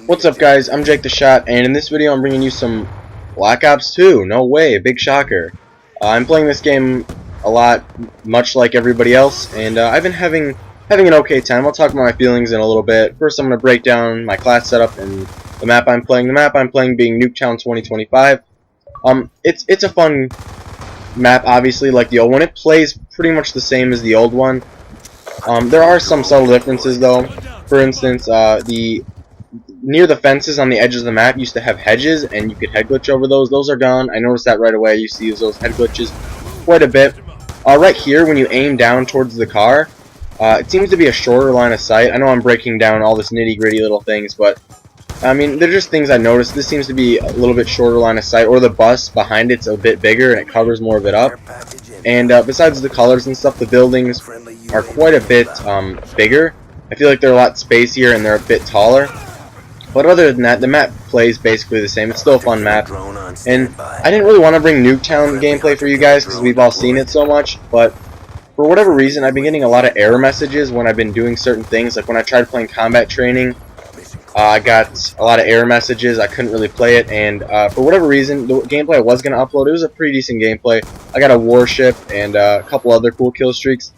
What's up, guys? I'm Jake the Shot, and in this video I'm bringing you some Black Ops 2. No way, big shocker. I'm playing this game a lot, much like everybody else, and I've been having an okay time. I'll talk about my feelings in a little bit. First, I'm going to break down my class setup and the map I'm playing. The map I'm playing being Nuketown 2025. It's a fun map, obviously, like the old one. It plays pretty much the same as the old one. There are some subtle differences, though. For instance, near the fences on the edges of the map used to have hedges, and you could head glitch over those. Those are gone. I noticed that right away. I used to use those head glitches quite a bit. Right here, when you aim down towards the car, it seems to be a shorter line of sight. I know I'm breaking down all this nitty-gritty little things, but I mean, they're just things I noticed. This seems to be a little bit shorter line of sight, or the bus behind it's a bit bigger and it covers more of it up. And besides the colors and stuff, the buildings are quite a bit bigger. I feel like they're a lot spacier and they're a bit taller. But other than that, the map plays basically the same. It's still a fun map. And I didn't really want to bring Nuketown gameplay for you guys because we've all seen it so much. But for whatever reason, I've been getting a lot of error messages when I've been doing certain things. Like when I tried playing combat training, I got a lot of error messages. I couldn't really play it. And for whatever reason, the gameplay I was going to upload, it was a pretty decent gameplay. I got a warship and a couple other cool kill streaks.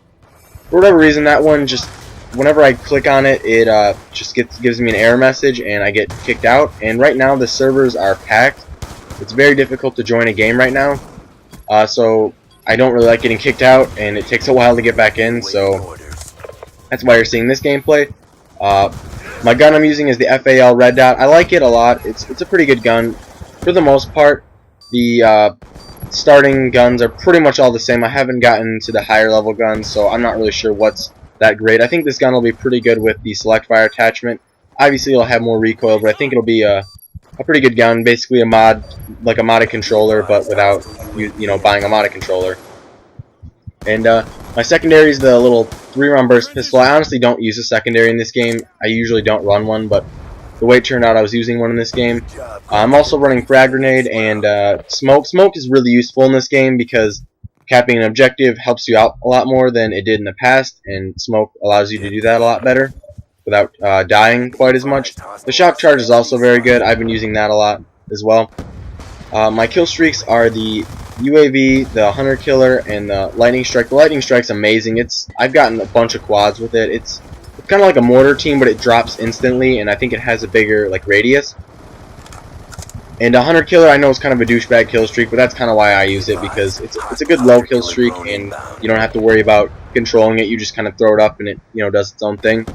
For whatever reason, that one just... whenever I click on it, it just gives me an error message and I get kicked out. And right now the servers are packed. It's very difficult to join a game right now. So I don't really like getting kicked out, and it takes a while to get back in. So that's why you're seeing this gameplay. My gun I'm using is the FAL Red Dot. I like it a lot. It's a pretty good gun for the most part. The starting guns are pretty much all the same. I haven't gotten to the higher level guns, so I'm not really sure what's that great. I think this gun will be pretty good with the select fire attachment. Obviously it'll have more recoil, but I think it'll be a pretty good gun. Basically a mod, like a modded controller, but without you know, buying a modded controller. And my secondary is the little 3-round burst pistol. I honestly don't use a secondary in this game. I usually don't run one, but the way it turned out, I was using one in this game. I'm also running frag grenade and smoke. Smoke is really useful in this game because capping an objective helps you out a lot more than it did in the past, and smoke allows you to do that a lot better without dying quite as much. The shock charge is also very good. I've been using that a lot as well. My kill streaks are the UAV, the Hunter Killer, and the Lightning Strike. The Lightning Strike's amazing. I've gotten a bunch of quads with it. It's kind of like a mortar team, but it drops instantly, and I think it has a bigger radius. And a Hunter Killer, I know, is kind of a douchebag kill streak, but that's kind of why I use it, because it's a good low kill streak, and you don't have to worry about controlling it. You just kind of throw it up, and it does its own thing.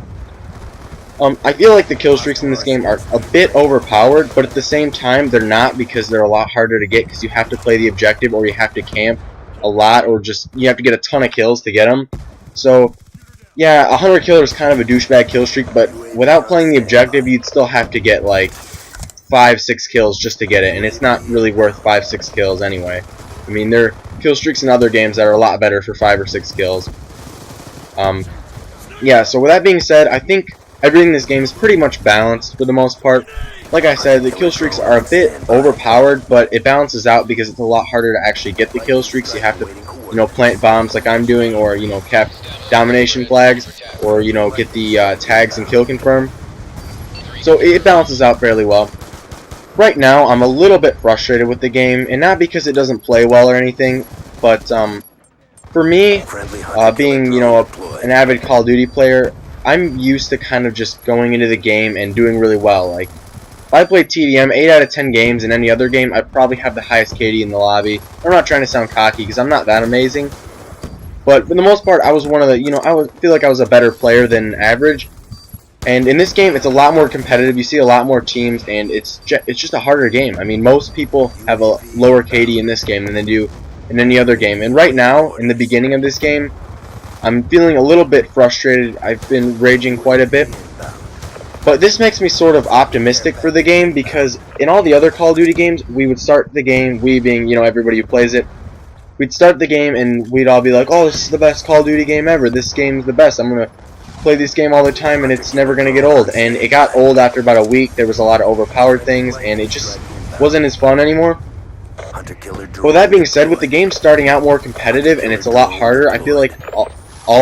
I feel like the kill streaks in this game are a bit overpowered, but at the same time, they're not, because they're a lot harder to get, because you have to play the objective, or you have to camp a lot, or just you have to get a ton of kills to get them. So yeah, a Hunter Killer is kind of a douchebag kill streak, but without playing the objective, you'd still have to get like 5-6 kills just to get it, and it's not really worth 5-6 kills anyway. I mean, there are kill streaks in other games that are a lot better for 5 or 6 kills. Yeah, so with that being said, I think everything in this game is pretty much balanced for the most part. Like I said, the kill streaks are a bit overpowered, but it balances out because it's a lot harder to actually get the kill streaks. You have to, plant bombs like I'm doing, or, cap domination flags, or, get the tags and kill confirm. So it balances out fairly well. Right now, I'm a little bit frustrated with the game, and not because it doesn't play well or anything, but for me, being, an avid Call of Duty player, I'm used to kind of just going into the game and doing really well. Like, if I played TDM 8 out of 10 games in any other game, I'd probably have the highest KD in the lobby. I'm not trying to sound cocky, because I'm not that amazing, but for the most part, I was one of the, I feel like I was a better player than average. And in this game, it's a lot more competitive. You see a lot more teams, and it's just a harder game. I mean, most people have a lower KD in this game than they do in any other game. And right now, in the beginning of this game, I'm feeling a little bit frustrated. I've been raging quite a bit. But this makes me sort of optimistic for the game, because in all the other Call of Duty games, we would start the game, we being, everybody who plays it, we'd start the game and we'd all be like, oh, this is the best Call of Duty game ever. This game's the best. I'm going to play this game all the time, and it's never going to get old. And it got old after about a week. There was a lot of overpowered things, and it just wasn't as fun anymore. But with that being said, with the game starting out more competitive and it's a lot harder, I feel like all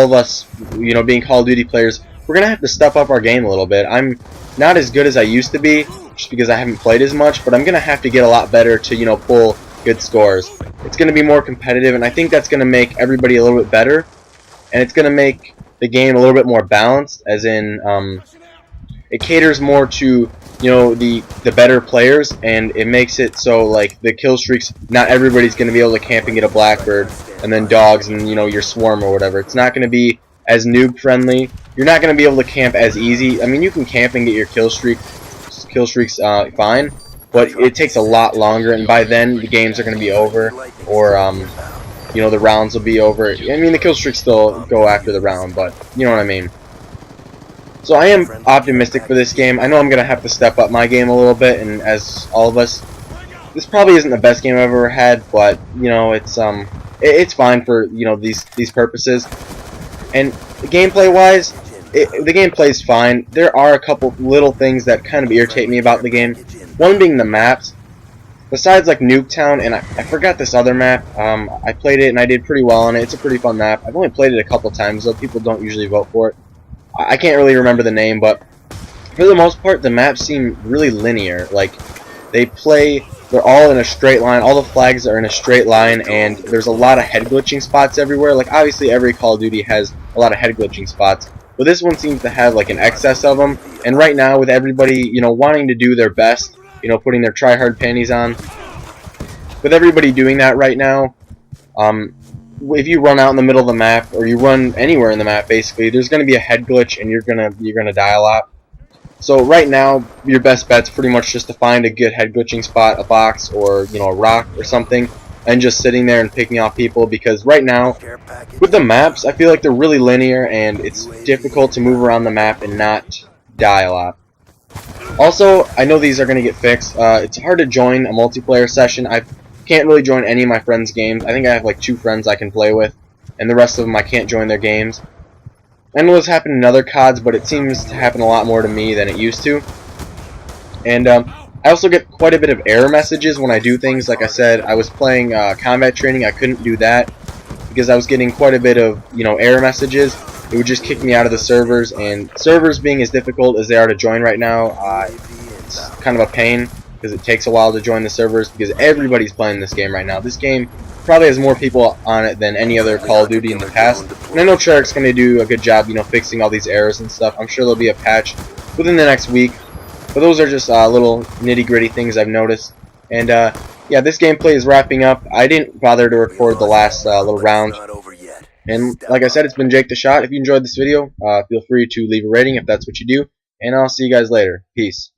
of us, being Call of Duty players, we're going to have to step up our game a little bit. I'm not as good as I used to be, just because I haven't played as much, but I'm going to have to get a lot better to, you know, pull good scores. It's going to be more competitive, and I think that's going to make everybody a little bit better, and it's going to make the game a little bit more balanced, as in, it caters more to, you know, the better players, and it makes it so, like, the kill streaks, not everybody's going to be able to camp and get a Blackbird, and then dogs and, you know, your swarm or whatever. It's not going to be as noob friendly. You're not going to be able to camp as easy. I mean, you can camp and get your kill streaks fine, but it takes a lot longer, and by then the games are going to be over, or you know, the rounds will be over. I mean, the kill streaks still go after the round, but you know what I mean. So I am optimistic for this game. I know I'm going to have to step up my game a little bit, and as all of us, this probably isn't the best game I've ever had, but you know, it's fine for, you know, these purposes. And gameplay wise, the gameplay's fine. There are a couple little things that kind of irritate me about the game. One being the maps. Besides like Nuketown, and I forgot this other map. I played it and I did pretty well on it. It's a pretty fun map. I've only played it a couple times, though people don't usually vote for it. I can't really remember the name, but for the most part, the maps seem really linear. Like, they're all in a straight line. All the flags are in a straight line, and there's a lot of head glitching spots everywhere. Like, obviously, every Call of Duty has a lot of head glitching spots, but this one seems to have like an excess of them. And right now, with everybody, you know, wanting to do their best, you know, putting their try-hard panties on, with everybody doing that right now, if you run out in the middle of the map, or you run anywhere in the map, basically, there's going to be a head glitch, and you're gonna die a lot. So right now, your best bet's pretty much just to find a good head glitching spot, a box, or, you know, a rock or something, and just sitting there and picking off people, because right now, with the maps, I feel like they're really linear, and it's difficult to move around the map and not die a lot. Also, I know these are going to get fixed. It's hard to join a multiplayer session. I can't really join any of my friends' games. I think I have like 2 friends I can play with, and the rest of them I can't join their games. I know this happened in other CODs, but it seems to happen a lot more to me than it used to. And I also get quite a bit of error messages when I do things. Like I said, I was playing combat training. I couldn't do that because I was getting quite a bit of, you know, error messages. It would just kick me out of the servers, and servers being as difficult as they are to join right now, it's kind of a pain because it takes a while to join the servers because everybody's playing this game right now. This game probably has more people on it than any other Call of Duty in the past, and I know Treyarch's going to do a good job, you know, fixing all these errors and stuff. I'm sure there'll be a patch within the next week, but those are just little nitty-gritty things I've noticed. And yeah, this gameplay is wrapping up. I didn't bother to record the last little round. And like I said, it's been Jake the Shot. If you enjoyed this video, feel free to leave a rating if that's what you do. And I'll see you guys later. Peace.